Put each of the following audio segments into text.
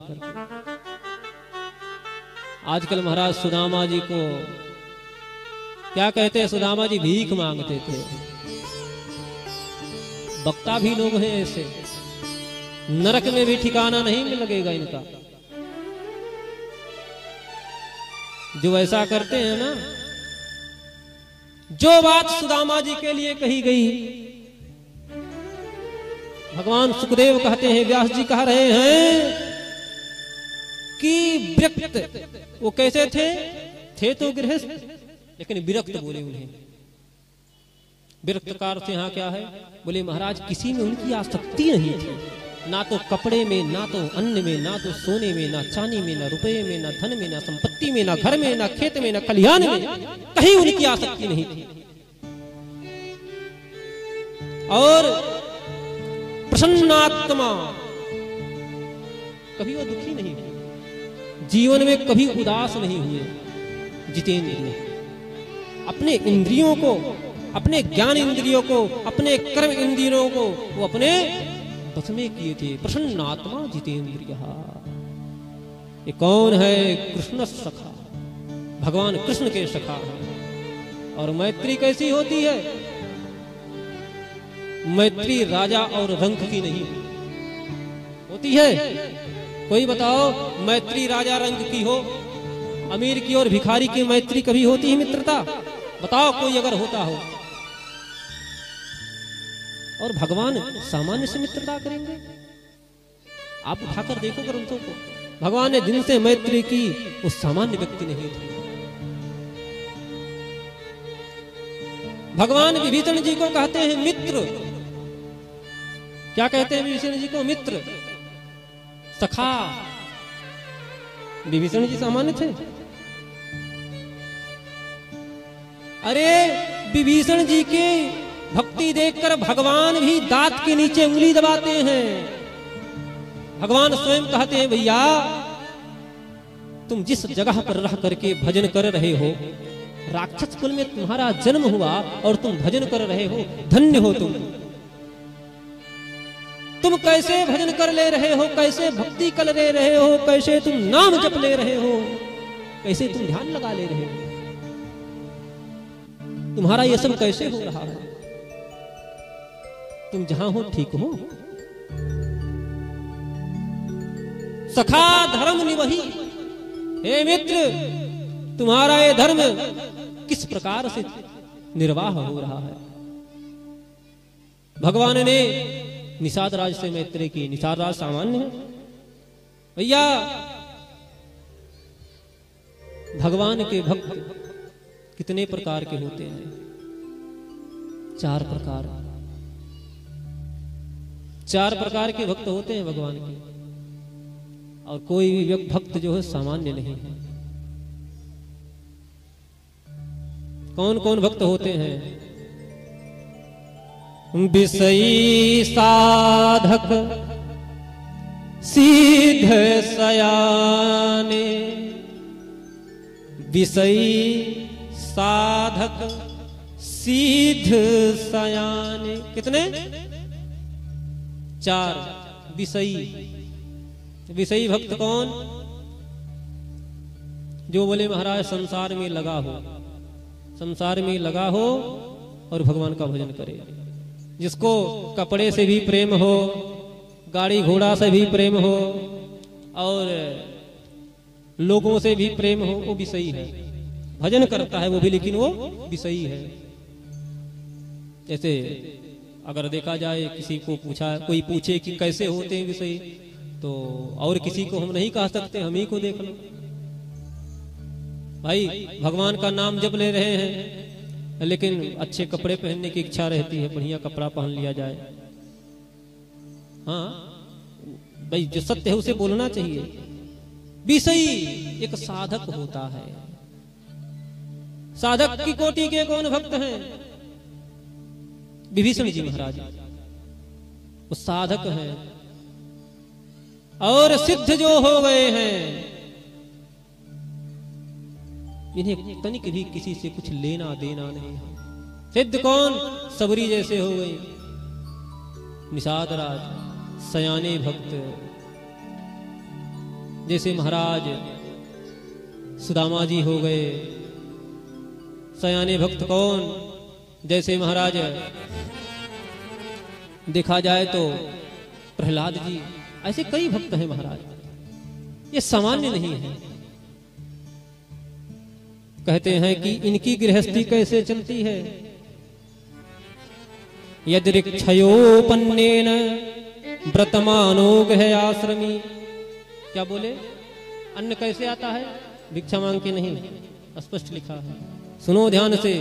करके। आजकल महाराज सुदामा जी को क्या कहते हैं, सुदामा जी भीख मांगते थे। वक्ता भी लोग हैं ऐसे, नरक में भी ठिकाना नहीं लगेगा इनका। जो ऐसा करते हैं ना, जो बात सुदामा जी के लिए कही गई, भगवान सुखदेव कहते हैं, व्यास जी कह रहे हैं कि विरक्त वो कैसे थे तो गृहस्थ, लेकिन विरक्त बोले उन्हें। विरक्त का अर्थ यहाँ क्या है? बोले महाराज किसी में उनकी आसक्ति नहीं थी, ना तो कपड़े में, ना तो अन्न में, ना तो सोने में, ना चांदी में, ना रुपए में, ना धन में, ना संपत्ति में, ना घर में, ना खेत में, ना खलिहान में, कहीं उनकी आसक्ति नहीं थी। और प्रसन्नात्मा, कभी वो दुखी नहीं हुए, जीवन में कभी उदास नहीं हुए। जितेंद्रिय, अपने इंद्रियों को, अपने ज्ञान इंद्रियों को, अपने कर्म इंद्रियों को वो अपने बस में किए थे। प्रसन्नात्मा जितेंद्रिय। ये कौन है? कृष्ण सखा, भगवान कृष्ण के सखा है। और मैत्री कैसी होती है? मैत्री राजा और रंक की नहीं होती है। कोई बताओ, मैत्री राजा रंग की हो, अमीर की और भिखारी की मैत्री कभी होती है मित्रता? बताओ कोई अगर होता हो। और भगवान सामान्य से मित्रता करेंगे? आप उठाकर देखो ग्रंथों को, भगवान ने जिनसे मैत्री की वो सामान्य व्यक्ति नहीं थे। भगवान विभीषण जी को कहते हैं मित्र। क्या कहते हैं विभीषण जी को? मित्र, सखा। विभीषण जी सामान्य थे? अरे विभीषण जी की भक्ति देखकर भगवान भी दांत के नीचे उंगली दबाते हैं। भगवान स्वयं कहते हैं, भैया तुम जिस जगह पर रह करके भजन कर रहे हो, राक्षस कुल में तुम्हारा जन्म हुआ और तुम भजन कर रहे हो, धन्य हो तुम कैसे भजन कर ले रहे हो, कैसे भक्ति कर ले रहे हो, कैसे तुम नाम जप ले रहे हो, कैसे तुम ध्यान लगा ले रहे हो, तुम्हारा ये सब कैसे हो रहा है? तुम जहां हो ठीक हो। सखा धर्म निवही, हे मित्र तुम्हारा ये धर्म किस प्रकार से निर्वाह हो रहा है? भगवान ने निषाद राज से मैत्री की। निषाद राज सामान्य है भैया। भगवान के भक्त कितने प्रकार के होते हैं? 4 प्रकार। 4 प्रकार के भक्त होते हैं भगवान के। और कोई भी भक्त जो है सामान्य नहीं है। कौन कौन भक्त होते हैं? विषयी साधक सिद्ध सयाने, विषयी साधक सिद्ध सयाने। कितने? 4 विषयी। विषयी भक्त कौन? जो बोले महाराज संसार में लगा हो, संसार में लगा हो और भगवान का भजन करे। जिसको कपड़े से भी प्रेम हो, गाड़ी घोड़ा से भी प्रेम हो और लोगों से भी प्रेम हो, वो विषयी है। भजन करता है वो भी, लेकिन वो विषयी है। जैसे अगर देखा जाए, किसी को पूछा, कोई पूछे कि कैसे होते हैं विषयी, तो और किसी को हम नहीं कह सकते, हम ही को देख लो। भाई भगवान का नाम जप ले रहे हैं, लेकिन अच्छे कपड़े पहनने की इच्छा रहती है, बढ़िया कपड़ा पहन लिया जाए। हाँ भाई, जो सत्य है उसे बोलना चाहिए। विषयी एक साधक होता है। साधक की कोटि के कौन भक्त हैं? विभीषण जी महाराज, वो साधक हैं। और सिद्ध जो हो गए हैं, इन्हें तनिक भी किसी से कुछ लेना देना नहीं है। सिद्ध कौन? सबरी जैसे हो गए, निषाद राज, सयाने भक्त। जैसे महाराज सुदामा जी हो गए। सयाने भक्त कौन? जैसे महाराज देखा जाए तो प्रहलाद जी, ऐसे कई भक्त हैं महाराज। ये सामान्य नहीं है। कहते हैं कि इनकी गृहस्थी कैसे चलती है। यदृक्षयोपन्नेन व्रतमानो गृह आश्रमी। क्या बोले? अन्न कैसे आता है? भिक्षा मांग के नहीं, स्पष्ट लिखा है। सुनो ध्यान से।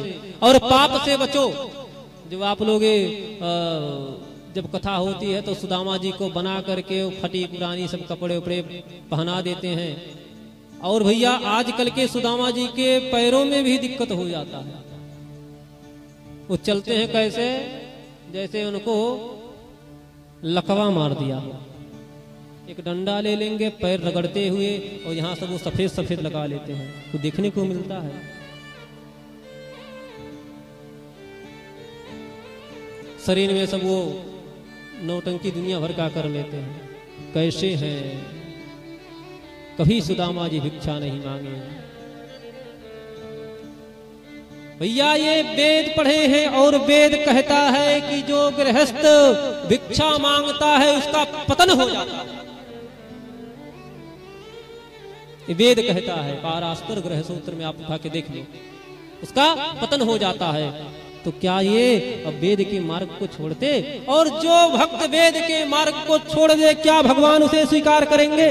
और पाप से बचो। जब आप लोग जब कथा होती है तो सुदामा जी को बना करके फटी पुरानी सब कपड़े उपड़े पहना देते हैं। और भैया आजकल के सुदामा जी के पैरों में भी दिक्कत हो जाता है। वो चलते हैं कैसे? जैसे उनको लकवा मार दिया। एक डंडा ले लेंगे पैर रगड़ते हुए, और यहाँ सब वो सफेद सफेद लगा लेते हैं। वो देखने को मिलता है। शरीर में सब वो नौटंकी दुनिया भर का कर लेते हैं। कैसे हैं? कभी सुदामा जी भिक्षा नहीं मांगे। भैया ये वेद पढ़े हैं, और वेद कहता है कि जो गृहस्थ भिक्षा मांगता है उसका पतन हो जाता है। ये वेद कहता है। पारास्पर ग्रह सूत्र में आप उठा के देख लो, उसका पतन हो जाता है। तो क्या ये अब वेद के मार्ग को छोड़ते? और जो भक्त वेद के मार्ग को छोड़ दे, क्या भगवान उसे स्वीकार करेंगे?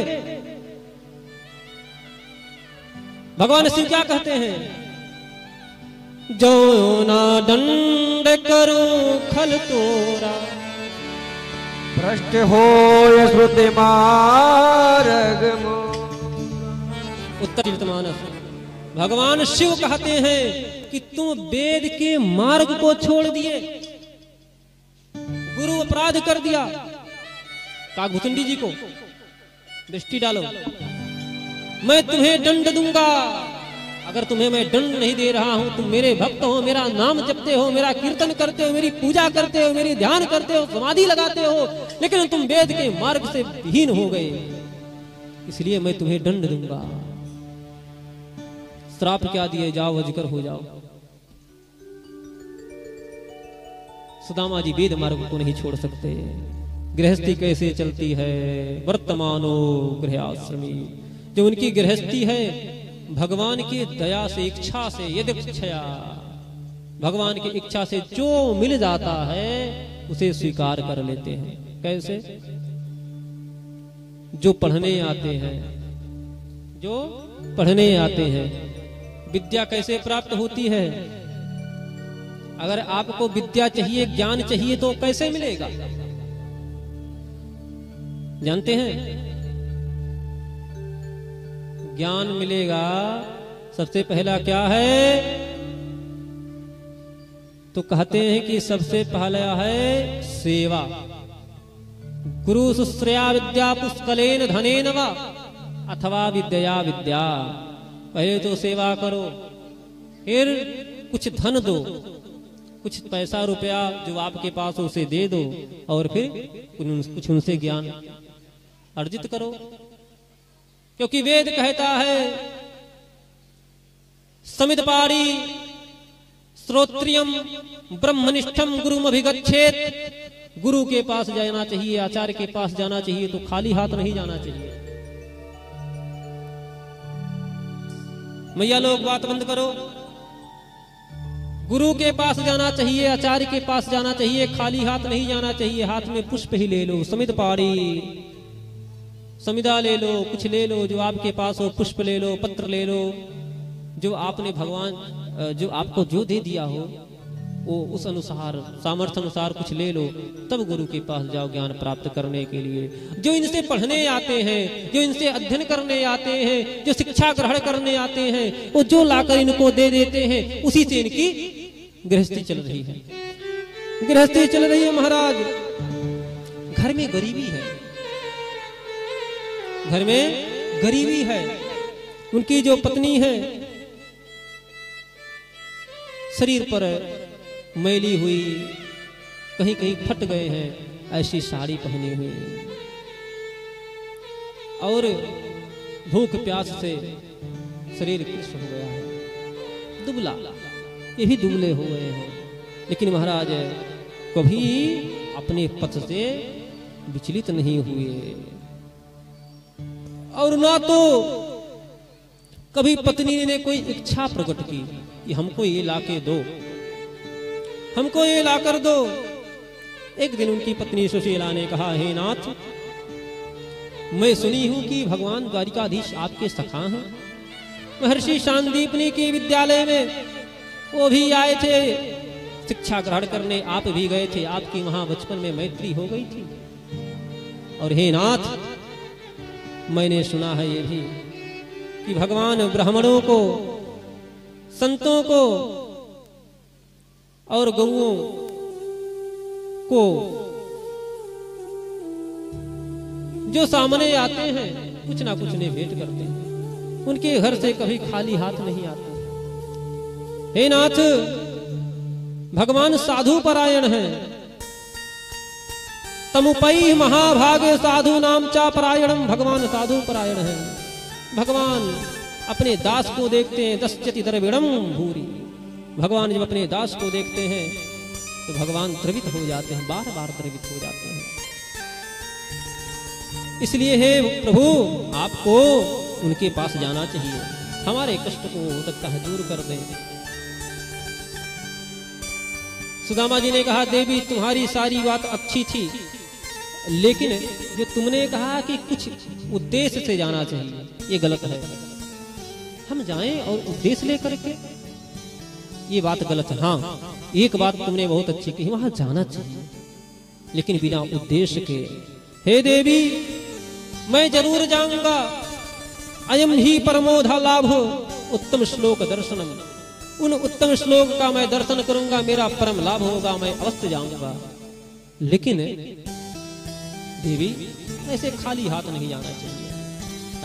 भगवान शिव क्या कहते हैं? जो ना दंड करो खल तोरा, भ्रष्ट हो श्रुति मार्ग। उत्तरमानस भगवान शिव कहते हैं कि तुम वेद के मार्ग को छोड़ दिए, गुरु अपराध कर दिया। काकभुचंडी जी को दृष्टि डालो, मैं तुम्हें दंड दूंगा। अगर तुम्हें मैं दंड नहीं दे रहा हूं, तुम मेरे भक्त हो, मेरा नाम जपते हो, मेरा कीर्तन करते हो, मेरी पूजा करते हो, मेरी ध्यान करते हो, समाधि लगाते हो, लेकिन तुम वेद के मार्ग से विहीन हो गए, इसलिए मैं तुम्हें दंड दूंगा। श्राप क्या दिए? जाओ अजगर हो जाओ। सुदामा जी वेद मार्ग को नहीं छोड़ सकते। गृहस्थी कैसे चलती है? वर्तमानो गृहाश्रमी। जो उनकी गृहस्थी है भगवान की दया से, इच्छा से, यदि इच्छया, भगवान की इच्छा से जो मिल जाता है उसे स्वीकार कर लेते हैं। कैसे? जो पढ़ने आते हैं, जो पढ़ने आते हैं। विद्या कैसे प्राप्त होती है? अगर आपको विद्या चाहिए, ज्ञान चाहिए, तो कैसे मिलेगा? जानते हैं? ज्ञान मिलेगा सबसे पहला क्या है? तो कहते हैं कि सबसे पहला है सेवा। गुरु शुश्रया विद्या पुष्कलेन धनेन वा अथवा विद्या विद्या। पहले तो सेवा करो, फिर कुछ धन दो, कुछ पैसा रुपया जो आपके पास हो उसे दे दो, और फिर कुछ उनसे ज्ञान अर्जित करो। क्योंकि वेद कहता है समितपाड़ी श्रोत्रियम ब्रह्मनिष्ठम गुरुम अभिगच्छेत। गुरु के पास जाना चाहिए, आचार्य के पास जाना चाहिए, तो खाली हाथ नहीं जाना चाहिए। मैया लोग बात बंद करो। गुरु के पास जाना चाहिए, आचार्य के पास जाना चाहिए, खाली हाथ नहीं जाना चाहिए। हाथ में पुष्प ही ले लो, समित पाड़ी, समिधा ले लो, कुछ ले लो जो आपके पास हो, पुष्प ले लो, पत्र ले लो, जो आपने भगवान जो आपको जो दे दिया हो वो उस अनुसार, सामर्थ्य अनुसार कुछ ले लो, तब गुरु के पास जाओ ज्ञान प्राप्त करने के लिए। जो इनसे पढ़ने आते हैं, जो इनसे अध्ययन करने आते हैं, जो शिक्षा ग्रहण करने आते हैं, वो जो लाकर इनको दे देते हैं, उसी से इनकी गृहस्थी चल रही है। गृहस्थी चल रही है महाराज। घर में गरीबी है, घर में गरीबी है। उनकी जो पत्नी है शरीर पर मैली हुई, कहीं कहीं फट गए हैं, ऐसी साड़ी पहनी हुई, और भूख प्यास से शरीर कृष्ण हो गया है, दुबला, ये भी दुबले हो गए हैं, लेकिन महाराज कभी अपने पथ से विचलित नहीं हुए। और ना तो कभी पत्नी ने कोई इच्छा प्रकट की कि हमको ये लाके दो, हमको ये लाकर दो। एक दिन उनकी पत्नी सुशीला ने कहा, हे नाथ, मैं सुनी हूं कि भगवान द्वारिकाधीश आपके सखा हैं। महर्षि शांतिपनी के विद्यालय में वो भी आए थे शिक्षा ग्रहण करने, आप भी गए थे, आपकी वहां बचपन में मैत्री हो गई थी। और हे नाथ, मैंने सुना है ये भी कि भगवान ब्राह्मणों को, संतों को और गौओं को जो सामने आते हैं कुछ ना कुछ ने भेंट करते हैं, उनके घर से कभी खाली हाथ नहीं आते। हे नाथ, भगवान साधु परायण हैं। तमुपई महाभागे साधु नाम चा परायणम, भगवान साधु परायण हैं। भगवान अपने दास को देखते हैं, दस्यति द्रविणम भूरी। भगवान जब अपने दास को देखते हैं तो भगवान द्रवित हो जाते हैं, बार बार द्रवित हो जाते हैं। इसलिए हे प्रभु, आपको उनके पास जाना चाहिए, हमारे कष्ट को हो सकता है दूर कर दें। सुदामा जी ने कहा, देवी तुम्हारी सारी बात अच्छी थी, लेकिन जो तुमने कहा कि कुछ उद्देश्य से जाना चाहिए, ये गलत है। हम जाएं और उद्देश्य लेकर के, ये बात गलत है। हाँ, एक बात तुमने बहुत अच्छी कही, वहां जाना चाहिए, लेकिन बिना उद्देश्य के। हे देवी, मैं जरूर जाऊंगा, अयम ही परमोधा लाभ उत्तम श्लोक दर्शनम, उन उत्तम श्लोक का मैं दर्शन करूंगा, मेरा परम लाभ होगा, मैं अवश्य जाऊंगा। लेकिन देवी, ऐसे खाली हाथ नहीं जाना चाहिए,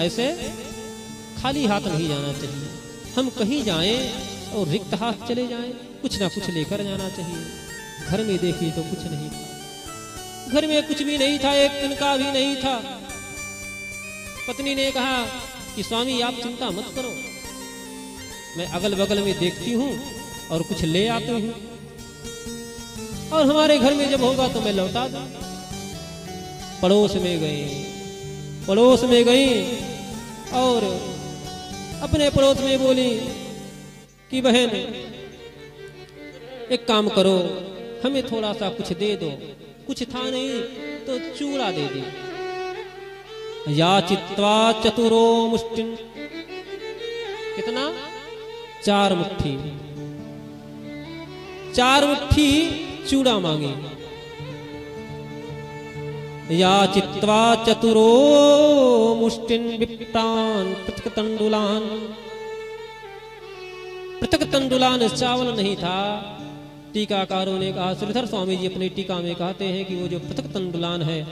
ऐसे खाली हाथ नहीं जाना चाहिए। हम कहीं जाएं और रिक्त हाथ चले जाएं, कुछ ना कुछ लेकर जाना चाहिए। घर में देखिए तो कुछ नहीं था, घर में कुछ भी नहीं था, एक तिनका भी नहीं था। पत्नी ने कहा कि स्वामी आप चिंता मत करो, मैं अगल बगल में देखती हूँ और कुछ ले आती हूँ, और हमारे घर में जब होगा तो मैं लौटा दूँ। पड़ोस में गई और अपने पड़ोस में बोली कि बहन, एक काम करो, हमें थोड़ा सा कुछ दे दो। कुछ था नहीं तो चूड़ा दे दी। याचित्वा चतुरो मुष्टिन, कितना? 4 मुट्ठी, 4 मुट्ठी चूड़ा मांगे। याचित्वा चतुरो मुष्टिन विप्तान पृथक तंडुलान, पृथक तंडुलान चावल नहीं था। टीकाकारों ने कहा, श्रीधर स्वामी जी अपनी टीका में कहते हैं कि वो जो पृथक तंडुलान है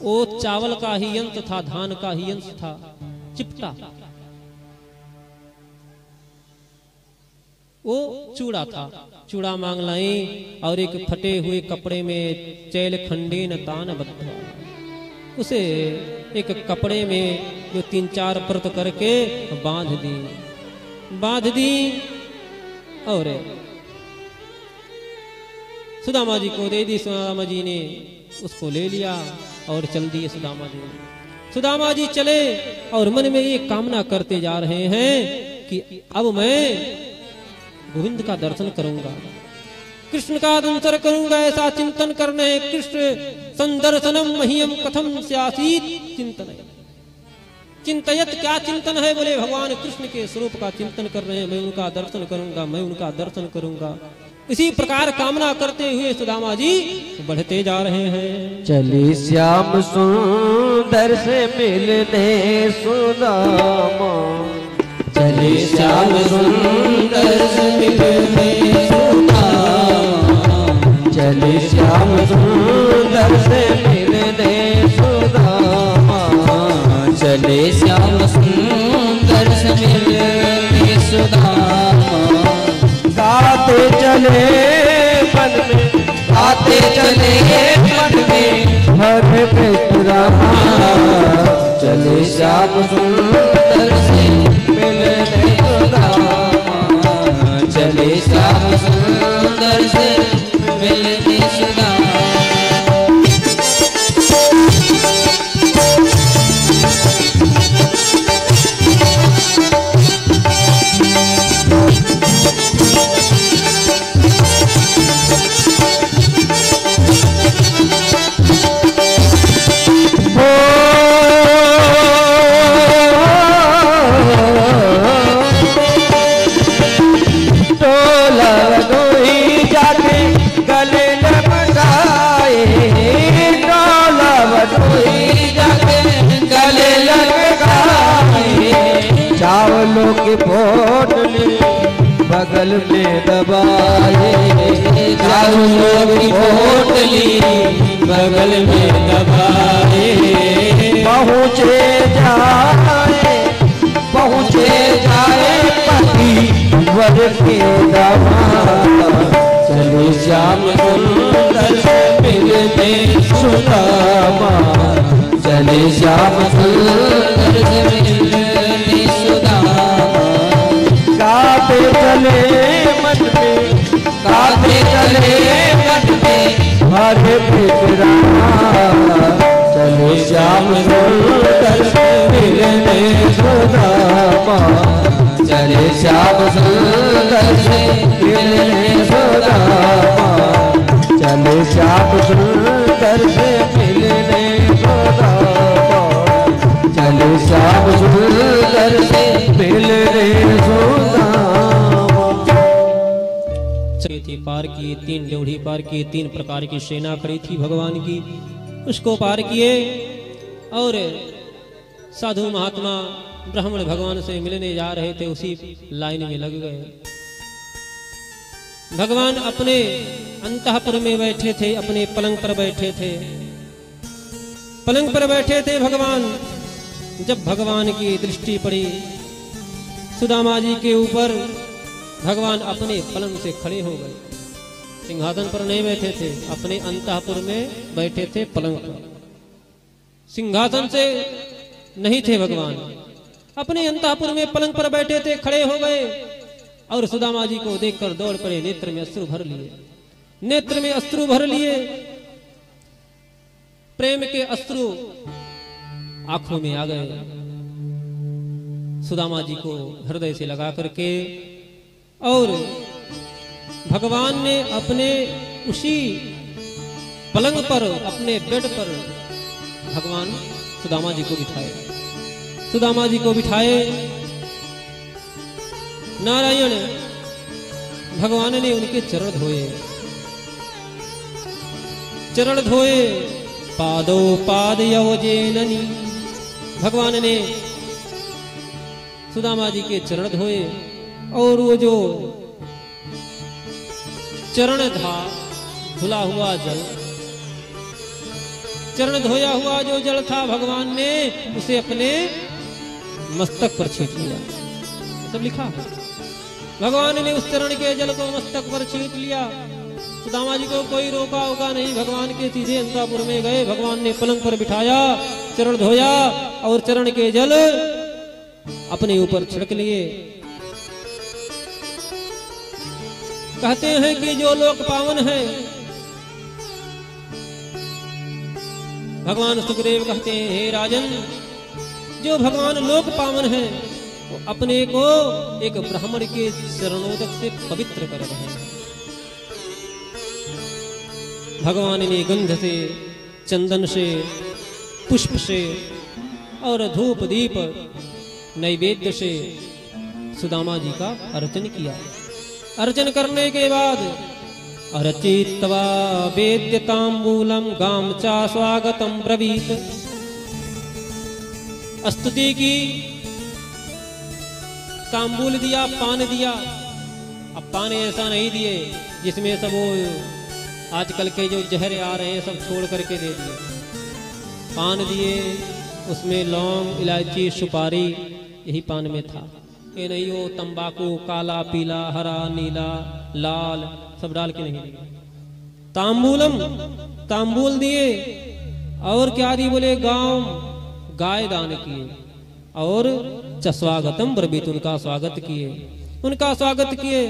वो चावल का ही अंश था, धान का ही अंश था, चिपटा, वो चूड़ा था। चूड़ा मांग लाई और एक फटे हुए कपड़े में चैल खंडे न तान बद्धा, उसे एक कपड़े में जो 3-4 परत करके बांध दी और सुदामा जी को दे दी। सुदामा जी ने उसको ले लिया और चल दिए सुदामा जी चले और मन में ये कामना करते जा रहे हैं कि अब मैं गोविंद का दर्शन करूंगा, कृष्ण का दर्शन करूंगा, ऐसा चिंतन करने। कृष्ण संदर्शनम मह्यम कथम स्यासीत चिंतन, चिंतयत, क्या चिंतन है? बोले भगवान कृष्ण के स्वरूप का चिंतन कर रहे हैं, मैं उनका दर्शन करूंगा, मैं उनका दर्शन करूंगा। इसी प्रकार कामना करते हुए सुदामा जी बढ़ते जा रहे हैं। चली श्याम सुंदर से मिलने सुदामा, चली श्याम सुंदर से मिलने सुदामा, चली श्याम सुंदर से मिलने सुदामा, चले श्याम सुंदर से मिलने सुदामा। गाते चले मन में, गाते चले मन में, हरे कृष्ण रामा, चले श्याम सुंदर से मिलने सुदामा, चले श्याम सुंदर से मिलने सुदामा। चावलों की पोटली बगल में दबाए, चावलों की पोटली बगल में दबाए, पहुँचे जाए पति वर के दामाद, चले श्याम सुंदर से मिलने सुदामा, चले श्याम सुंदर से मिलने सुदामा। गाते चले मन में, गाते चले मन में हरे बिगड़ा, चले श्याम सुंदर से मिलने सुदामा, चले श्याम सुंदर से मिलने सुदामा, चले श्याम सुंदर से मिलने सुदामा, चले श्याम सुंदर से मिलने सुदामा। थी पार किए, 3 ड्योढ़ी पार किए, 3 प्रकार की सेना खड़ी थी भगवान की, उसको पार किए और साधु महात्मा ब्राह्मण भगवान से मिलने जा रहे थे, उसी लाइन में लग गए। भगवान अपने अंतःपुर में बैठे थे, अपने पलंग पर बैठे थे, पलंग पर बैठे थे भगवान। जब भगवान की दृष्टि पड़ी सुदामा जी के ऊपर, भगवान अपने पलंग से खड़े हो गए। सिंहासन पर नहीं बैठे थे, अपने अंतःपुर में बैठे थे पलंग पर, सिंहासन से नहीं थे भगवान, अपने अंतःपुर में पलंग पर बैठे थे, खड़े हो गए और सुदामा जी को देखकर दौड़ पड़े, नेत्र में अश्रु भर लिए, नेत्र में अश्रु भर लिए, प्रेम के अश्रु आंखों में आ गए। सुदामा जी को हृदय से लगा करके और भगवान ने अपने उसी पलंग पर, अपने बेड पर भगवान सुदामा जी को बिठाए, सुदामा जी को बिठाए। नारायण भगवान ने उनके चरण धोए, चरण धोए, पादो पाद यवजेननी, भगवान ने सुदामा जी के चरण धोए और वो जो चरण था, धुला हुआ जल, चरण धोया हुआ जो जल था, भगवान ने उसे अपने मस्तक पर छींट लिया। सब लिखा है, भगवान ने उस चरण के जल को मस्तक पर छींट लिया। सुदामा जी को कोई रोका होगा नहीं, भगवान के सीधे अंतःपुर में गए, भगवान ने पलंग पर बिठाया, चरण धोया और चरण के जल अपने ऊपर छिड़क लिए। कहते हैं कि जो लोक पावन है, भगवान सुखदेव कहते हैं, हे राजन, जो भगवान लोक पावन है वो अपने को एक ब्राह्मण के चरणोदक से पवित्र कर रहे हैं। भगवान ने गंध से, चंदन से, पुष्प से और धूप दीप नैवेद्य से सुदामा जी का अर्चन किया। अर्चन करने के बाद अर्चित्वा वेद्यतांबूलम गाम चा स्वागतम ब्रवीत, स्तुति की, तांबूल दिया, पान दिया। अब पान ऐसा नहीं दिए जिसमें सब वो आजकल के जो जहर आ रहे हैं सब छोड़ करके दे दिए। पान दिए, उसमें लौंग, इलायची, सुपारी, यही पान में था। ये नहीं वो तंबाकू काला, पीला, हरा, नीला, लाल सब डाल के नहीं दिए। तांबूलम, तांबूल दिए और क्या दिए बोले गाय दान किए और चस्वागतम ब्रवीत, उनका स्वागत किए, उनका स्वागत किए।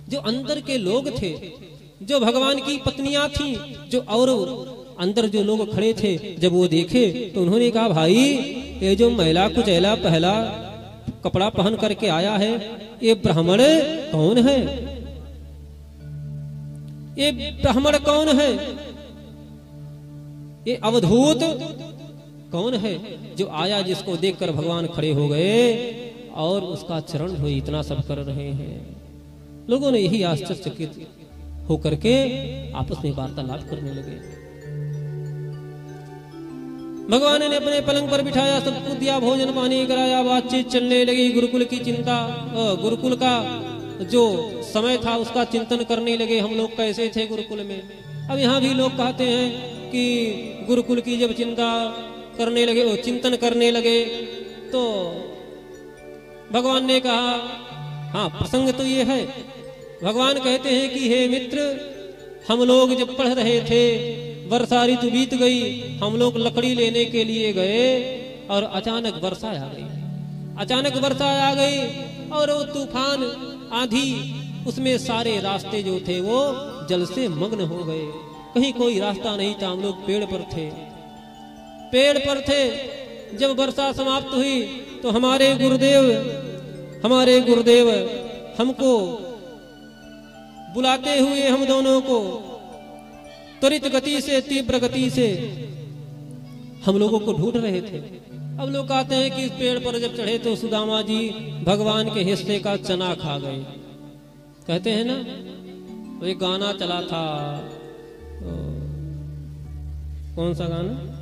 जो अंदर के लोग थे, जो भगवान की पत्नियां थीं, जो और अंदर जो लोग खड़े थे, जब वो देखे तो उन्होंने कहा, भाई ये जो मैला कुचैला पहला कपड़ा पहन करके आया है, ये ब्राह्मण कौन है? ये ब्राह्मण कौन है? ये अवधूत कौन है जो आया, जिसको देखकर भगवान खड़े हो गए और उसका चरण धोए? इतना सब कर रहे हैं। लोगों ने यही आश्चर्यचकित होकर के आपस में वार्तालाप करने लगे। भगवान ने अपने पलंग पर बिठाया, सबको दिया भोजन पानी कराया, बातचीत चलने लगी। गुरुकुल की चिंता, गुरुकुल का जो समय था उसका चिंतन करने लगे, हम लोग कैसे थे गुरुकुल में। अब यहाँ भी लोग कहते हैं कि गुरुकुल की जब चिंता करने लगे, वो चिंतन करने लगे, तो भगवान ने कहा, हाँ प्रसंग तो ये है, भगवान कहते हैं कि हे मित्र, हम लोग जब पढ़ रहे थे, वर्षा ऋतु बीत गई, हम लोग लकड़ी लेने के लिए गए और अचानक वर्षा आ गई। अचानक वर्षा आ गई और वो तूफान आंधी, उसमें सारे रास्ते जो थे वो जल से मग्न हो गए। कहीं कोई रास्ता नहीं था, हम लोग पेड़ पर थे, पेड़ पर थे। जब वर्षा समाप्त हुई तो हमारे गुरुदेव हमको बुलाते हुए हम दोनों को त्वरित गति से, तीव्र गति से हम लोगों को ढूंढ रहे थे। अब लोग कहते हैं कि इस पेड़ पर जब चढ़े तो सुदामा जी भगवान के हिस्से का चना खा गए। कहते हैं ना, वो एक गाना चला था, कौन सा गाना?